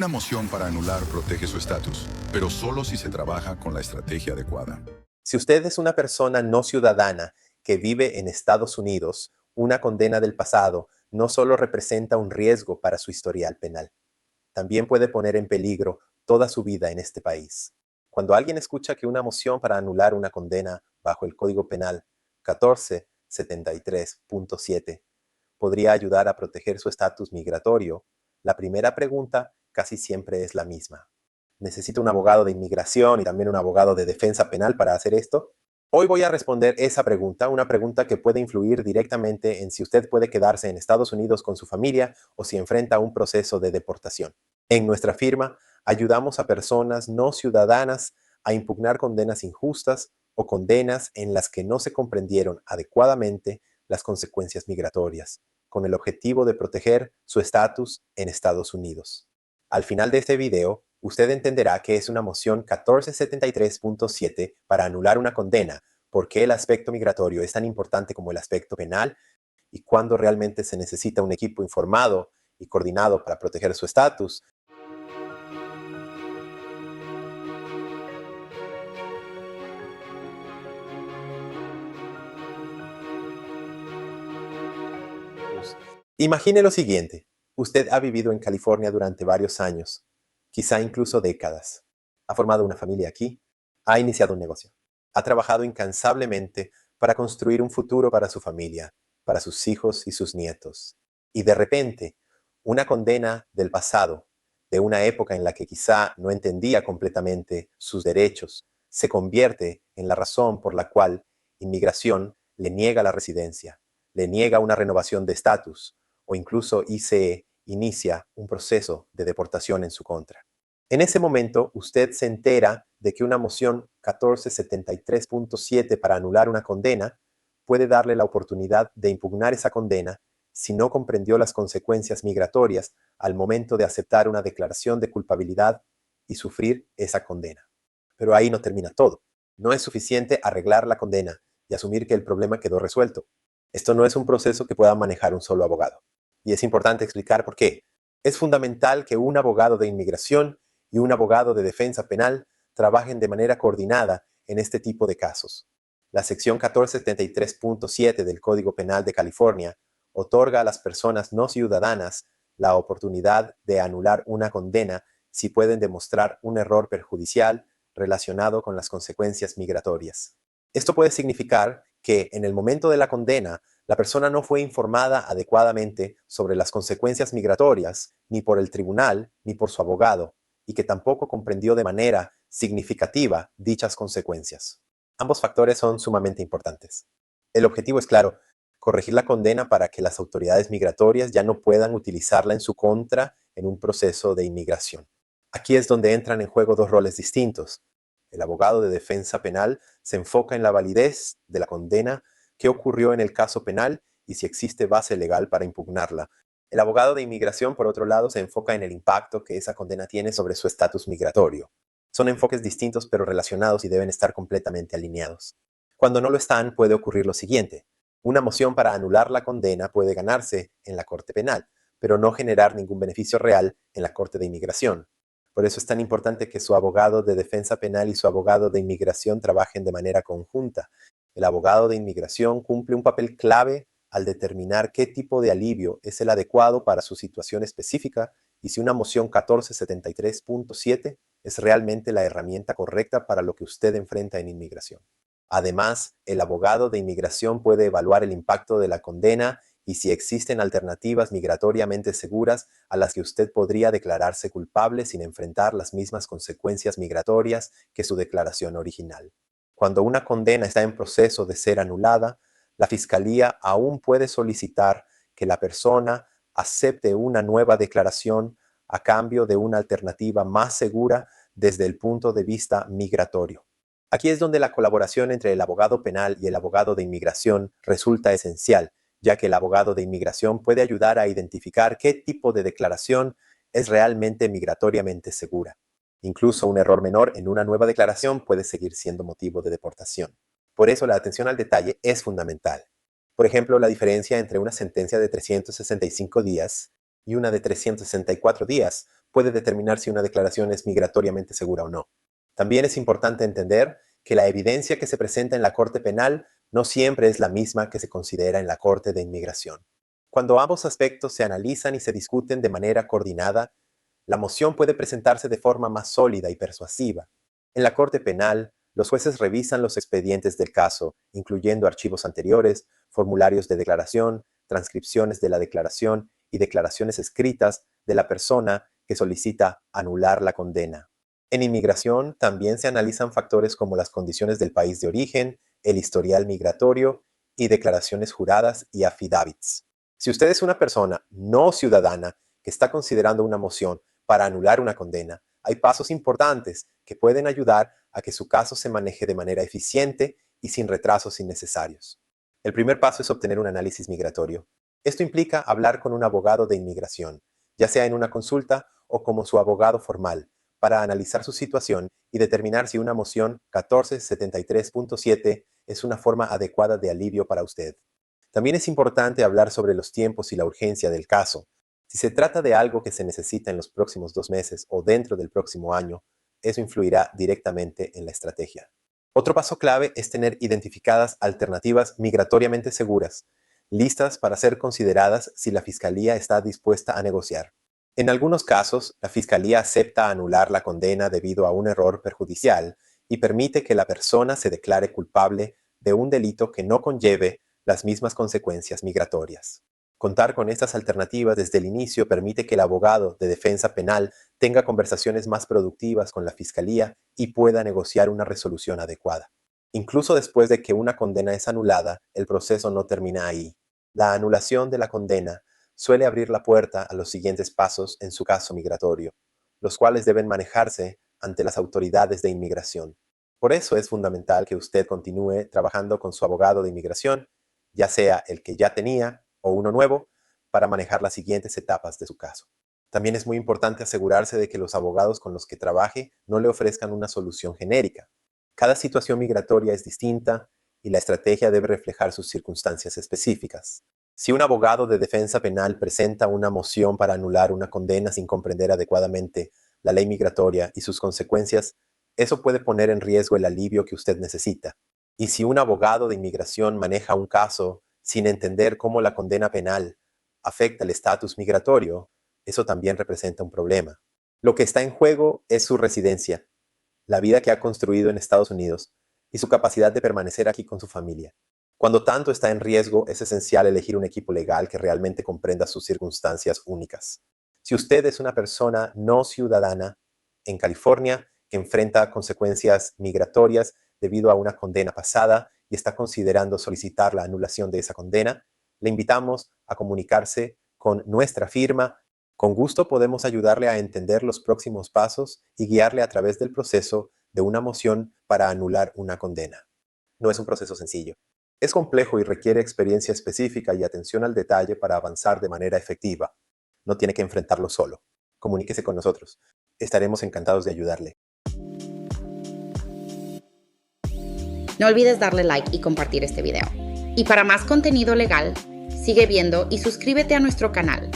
Una moción para anular protege su estatus, pero solo si se trabaja con la estrategia adecuada. Si usted es una persona no ciudadana que vive en Estados Unidos, una condena del pasado no solo representa un riesgo para su historial penal, también puede poner en peligro toda su vida en este país. Cuando alguien escucha que una moción para anular una condena bajo el Código Penal 1473.7 podría ayudar a proteger su estatus migratorio, la primera pregunta casi siempre es la misma. ¿Necesito un abogado de inmigración y también un abogado de defensa penal para hacer esto? Hoy voy a responder esa pregunta, una pregunta que puede influir directamente en si usted puede quedarse en Estados Unidos con su familia o si enfrenta un proceso de deportación. En nuestra firma, ayudamos a personas no ciudadanas a impugnar condenas injustas o condenas en las que no se comprendieron adecuadamente las consecuencias migratorias, con el objetivo de proteger su estatus en Estados Unidos. Al final de este video, usted entenderá que es una moción 1473.7 para anular una condena, por qué el aspecto migratorio es tan importante como el aspecto penal y cuándo realmente se necesita un equipo informado y coordinado para proteger su estatus. Imagine lo siguiente. Usted ha vivido en California durante varios años, quizá incluso décadas. Ha formado una familia aquí, ha iniciado un negocio, ha trabajado incansablemente para construir un futuro para su familia, para sus hijos y sus nietos. Y de repente, una condena del pasado, de una época en la que quizá no entendía completamente sus derechos, se convierte en la razón por la cual inmigración le niega la residencia, le niega una renovación de estatus o incluso ICE inicia un proceso de deportación en su contra. En ese momento, usted se entera de que una moción 1473.7 para anular una condena puede darle la oportunidad de impugnar esa condena si no comprendió las consecuencias migratorias al momento de aceptar una declaración de culpabilidad y sufrir esa condena. Pero ahí no termina todo. No es suficiente arreglar la condena y asumir que el problema quedó resuelto. Esto no es un proceso que pueda manejar un solo abogado. Y es importante explicar por qué. Es fundamental que un abogado de inmigración y un abogado de defensa penal trabajen de manera coordinada en este tipo de casos. La sección 1473.7 del Código Penal de California otorga a las personas no ciudadanas la oportunidad de anular una condena si pueden demostrar un error perjudicial relacionado con las consecuencias migratorias. Esto puede significar que en el momento de la condena, la persona no fue informada adecuadamente sobre las consecuencias migratorias ni por el tribunal ni por su abogado, y que tampoco comprendió de manera significativa dichas consecuencias. Ambos factores son sumamente importantes. El objetivo es claro, corregir la condena para que las autoridades migratorias ya no puedan utilizarla en su contra en un proceso de inmigración. Aquí es donde entran en juego dos roles distintos. El abogado de defensa penal se enfoca en la validez de la condena, qué ocurrió en el caso penal y si existe base legal para impugnarla. El abogado de inmigración, por otro lado, se enfoca en el impacto que esa condena tiene sobre su estatus migratorio. Son enfoques distintos pero relacionados y deben estar completamente alineados. Cuando no lo están, puede ocurrir lo siguiente. Una moción para anular la condena puede ganarse en la Corte Penal, pero no generar ningún beneficio real en la Corte de Inmigración. Por eso es tan importante que su abogado de defensa penal y su abogado de inmigración trabajen de manera conjunta. El abogado de inmigración cumple un papel clave al determinar qué tipo de alivio es el adecuado para su situación específica y si una moción 1473.7 es realmente la herramienta correcta para lo que usted enfrenta en inmigración. Además, el abogado de inmigración puede evaluar el impacto de la condena y si existen alternativas migratoriamente seguras a las que usted podría declararse culpable sin enfrentar las mismas consecuencias migratorias que su declaración original. Cuando una condena está en proceso de ser anulada, la Fiscalía aún puede solicitar que la persona acepte una nueva declaración a cambio de una alternativa más segura desde el punto de vista migratorio. Aquí es donde la colaboración entre el abogado penal y el abogado de inmigración resulta esencial, ya que el abogado de inmigración puede ayudar a identificar qué tipo de declaración es realmente migratoriamente segura. Incluso un error menor en una nueva declaración puede seguir siendo motivo de deportación. Por eso la atención al detalle es fundamental. Por ejemplo, la diferencia entre una sentencia de 365 días y una de 364 días puede determinar si una declaración es migratoriamente segura o no. También es importante entender que la evidencia que se presenta en la Corte Penal no siempre es la misma que se considera en la Corte de Inmigración. Cuando ambos aspectos se analizan y se discuten de manera coordinada, la moción puede presentarse de forma más sólida y persuasiva. En la Corte Penal, los jueces revisan los expedientes del caso, incluyendo archivos anteriores, formularios de declaración, transcripciones de la declaración y declaraciones escritas de la persona que solicita anular la condena. En inmigración también se analizan factores como las condiciones del país de origen, el historial migratorio y declaraciones juradas y affidavits. Si usted es una persona no ciudadana que está considerando una moción para anular una condena, hay pasos importantes que pueden ayudar a que su caso se maneje de manera eficiente y sin retrasos innecesarios. El primer paso es obtener un análisis migratorio. Esto implica hablar con un abogado de inmigración, ya sea en una consulta o como su abogado formal, para analizar su situación y determinar si una moción 1473.7 es una forma adecuada de alivio para usted. También es importante hablar sobre los tiempos y la urgencia del caso. Si se trata de algo que se necesita en los próximos 2 meses o dentro del próximo año, eso influirá directamente en la estrategia. Otro paso clave es tener identificadas alternativas migratoriamente seguras, listas para ser consideradas si la Fiscalía está dispuesta a negociar. En algunos casos, la Fiscalía acepta anular la condena debido a un error perjudicial y permite que la persona se declare culpable de un delito que no conlleve las mismas consecuencias migratorias. Contar con estas alternativas desde el inicio permite que el abogado de defensa penal tenga conversaciones más productivas con la Fiscalía y pueda negociar una resolución adecuada. Incluso después de que una condena es anulada, el proceso no termina ahí. La anulación de la condena suele abrir la puerta a los siguientes pasos en su caso migratorio, los cuales deben manejarse ante las autoridades de inmigración. Por eso es fundamental que usted continúe trabajando con su abogado de inmigración, ya sea el que ya tenía o uno nuevo, para manejar las siguientes etapas de su caso. También es muy importante asegurarse de que los abogados con los que trabaje no le ofrezcan una solución genérica. Cada situación migratoria es distinta y la estrategia debe reflejar sus circunstancias específicas. Si un abogado de defensa penal presenta una moción para anular una condena sin comprender adecuadamente la ley migratoria y sus consecuencias, eso puede poner en riesgo el alivio que usted necesita. Y si un abogado de inmigración maneja un caso sin entender cómo la condena penal afecta el estatus migratorio, eso también representa un problema. Lo que está en juego es su residencia, la vida que ha construido en Estados Unidos y su capacidad de permanecer aquí con su familia. Cuando tanto está en riesgo, es esencial elegir un equipo legal que realmente comprenda sus circunstancias únicas. Si usted es una persona no ciudadana en California que enfrenta consecuencias migratorias debido a una condena pasada y está considerando solicitar la anulación de esa condena, le invitamos a comunicarse con nuestra firma. Con gusto podemos ayudarle a entender los próximos pasos y guiarle a través del proceso de una moción para anular una condena. No es un proceso sencillo. Es complejo y requiere experiencia específica y atención al detalle para avanzar de manera efectiva. No tiene que enfrentarlo solo. Comuníquese con nosotros. Estaremos encantados de ayudarle. No olvides darle like y compartir este video. Y para más contenido legal, sigue viendo y suscríbete a nuestro canal.